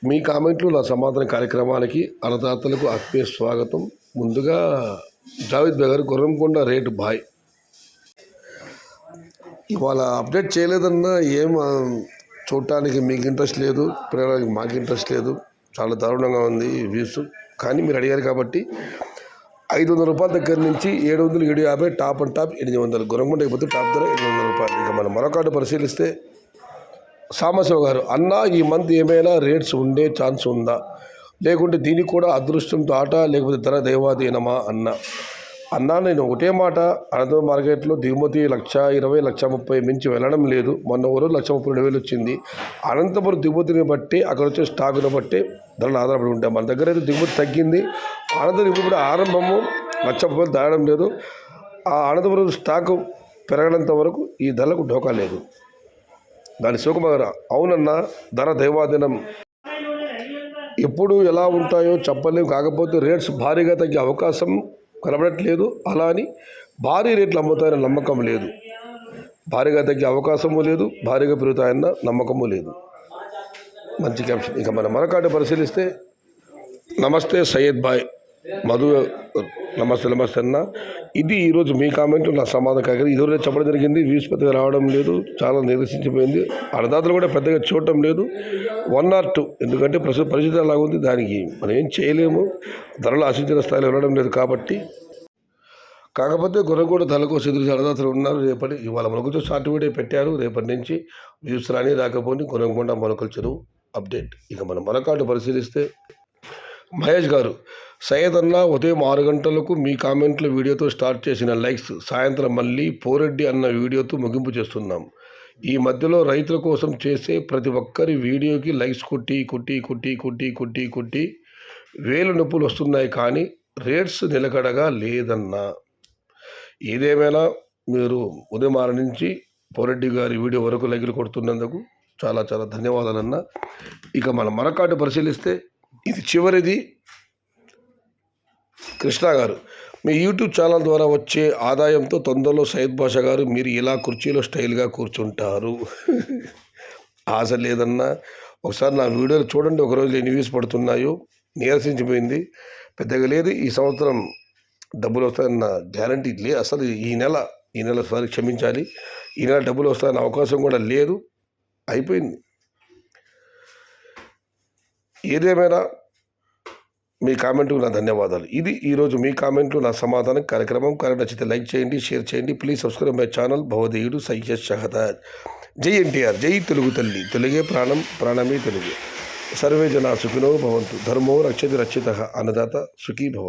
మీ కామెంట్లు నా సమాధాన కార్యక్రమానికి అన్నదాతలకు ఆత్మీయ స్వాగతం. ముందుగా జావేద్ బేగర్ గుర్రంకొండ రేటు బాయ్. ఇవాళ అప్డేట్ చేయలేదన్నా చూడటానికి మీకు ఇంట్రెస్ట్ లేదు, పిల్లలకి మాకు ఇంట్రెస్ట్ లేదు. చాలా దారుణంగా ఉంది వ్యూస్. కానీ మీరు అడిగారు కాబట్టి 500 రూపాయల దగ్గర నుంచి 700, 750, టాప్ అండ్ టాప్ 800. గుర్రంకొండ అయిపోతే టాప్ ధర 800 రూపాయలు. ఇక మనం మరొకటి పరిశీలిస్తే సాంబశివ గారు, అన్న ఈ మంత్ ఏమైనా రేట్స్ ఉండే ఛాన్స్ ఉందా, లేకుంటే దీనికి కూడా అదృష్టంతో ఆట, లేకపోతే ధర దైవాధీనమా అన్నా నేను ఒకటే మాట, అనంతపురం మార్కెట్లో దిగుమతి 120,000, 130,000 మించి వెళ్ళడం లేదు. మొన్న ఒక రోజు 132,000 వచ్చింది. అనంతపురం దిగుమతిని బట్టి, అక్కడ వచ్చే స్టాకును బట్టి ధరలు ఆధారపడి ఉంటాయి. మన దగ్గర అయితే దిగుమతి తగ్గింది. అనంతపురం ఇప్పుడు ఆరంభము 130,000 దాటడం లేదు. ఆ అనంతపురం స్టాకు పెరగడంత వరకు ఈ ధరలకు ఢోకా లేదు. దాని శివకుమార్, అవునన్నా ధర దైవాధీనం, ఎప్పుడు ఎలా ఉంటాయో చెప్పలేము. కాకపోతే రేట్స్ భారీగా తగ్గే అవకాశం కనబడట్లేదు. అలా అని భారీ రేట్లు అమ్ముతాయన్న నమ్మకం లేదు. భారీగా తగ్గే అవకాశము లేదు, భారీగా పెరుగుతాయన్న నమ్మకము లేదు. మంచి క్యాప్షన్. ఇక మనం మరొకటి పరిశీలిస్తే, నమస్తే సయ్యద్ బాయ్ మధు, నమస్తే అన్న. ఇది ఈరోజు మీ కామెంట్ నా సమాధానం కాక ఇదివరకు చెప్పడం జరిగింది. వ్యూస్ పెద్దగా రావడం లేదు, చాలా నిరసించిపోయింది. అన్నదాతలు కూడా పెద్దగా చూడటం లేదు. 1 or 2, ఎందుకంటే ప్రస్తుత పరిస్థితి అలాగ ఉంది. దానికి మనం ఏం చేయలేము. ధరలు ఆశించిన స్థాయిలో వెళ్ళడం లేదు కాబట్టి. కాకపోతే గుర్రంకొండ ధరల కోసం ఎదురు అన్నదాతలు ఉన్నారు. ఇవాళ మనకు షార్ట్ వీడియో పెట్టారు. రేపటి నుంచి వ్యూస్ రాని రాకపోయి గుర్రంకొండ మొలకల చెరువు అప్డేట్. ఇక మనం మరొకటి పరిశీలిస్తే, మహేష్ గారు, సయ్యద్ అన్న ఉదయం 6 గంటలకు మీ కామెంట్ల వీడియోతో స్టార్ట్ చేసిన లైక్స్ సాయంత్రం మళ్ళీ పోరెడ్డి అన్న వీడియోతో ముగింపు చేస్తున్నాం. ఈ మధ్యలో రైతుల కోసం చేసే ప్రతి ఒక్కరి వీడియోకి లైక్స్ కొట్టి వేలు నొప్పులు వస్తున్నాయి. కానీ రేట్స్ నిలకడగా లేదన్నా. ఏదేమైనా మీరు ఉదయం 6 నుంచి పోరెడ్డి గారి వీడియో వరకు లైకులు కొడుతున్నందుకు చాలా చాలా ధన్యవాదాలన్నా. ఇక మనం మరొకటి పరిశీలిస్తే, ఇది చివరిది. కృష్ణ గారు, మీ యూట్యూబ్ ఛానల్ ద్వారా వచ్చే ఆదాయంతో తొందరలో సయ్యద్ బాషా గారు మీరు ఇలా కుర్చీలో స్టైల్గా కూర్చుంటారు. ఆశ లేదన్నా. ఒకసారి నా వీడియోలు చూడండి. ఒకరోజు ఎన్ని వ్యూస్ పడుతున్నాయో. నీరసించిపోయింది. పెద్దగా లేదు. ఈ సంవత్సరం డబ్బులు వస్తాయన్న గ్యారంటీ లేదు అసలు. ఈ నెల సారి క్షమించాలి, ఈ నెల డబ్బులు వస్తాయన్న అవకాశం కూడా లేదు. అయిపోయింది. ఏదేమైనా మీ కామెంట్కు నా ధన్యవాదాలు. ఇది ఈరోజు మీ కామెంట్లు నా సమాధానం కార్యక్రమం. నచ్చితే లైక్ చేయండి, షేర్ చేయండి. Please subscribe my channel. భవదేయుడు సయ్యద్ షహదాద్. జై ఎన్టీఆర్, జై తెలుగు తల్లి, తెలుగే ప్రాణం, ప్రాణమే తెలుగు. సర్వే జనా సుఖినో భవంతు. ధర్మో రక్షతి రక్షితః. అన్నదాత సుఖీ భవ.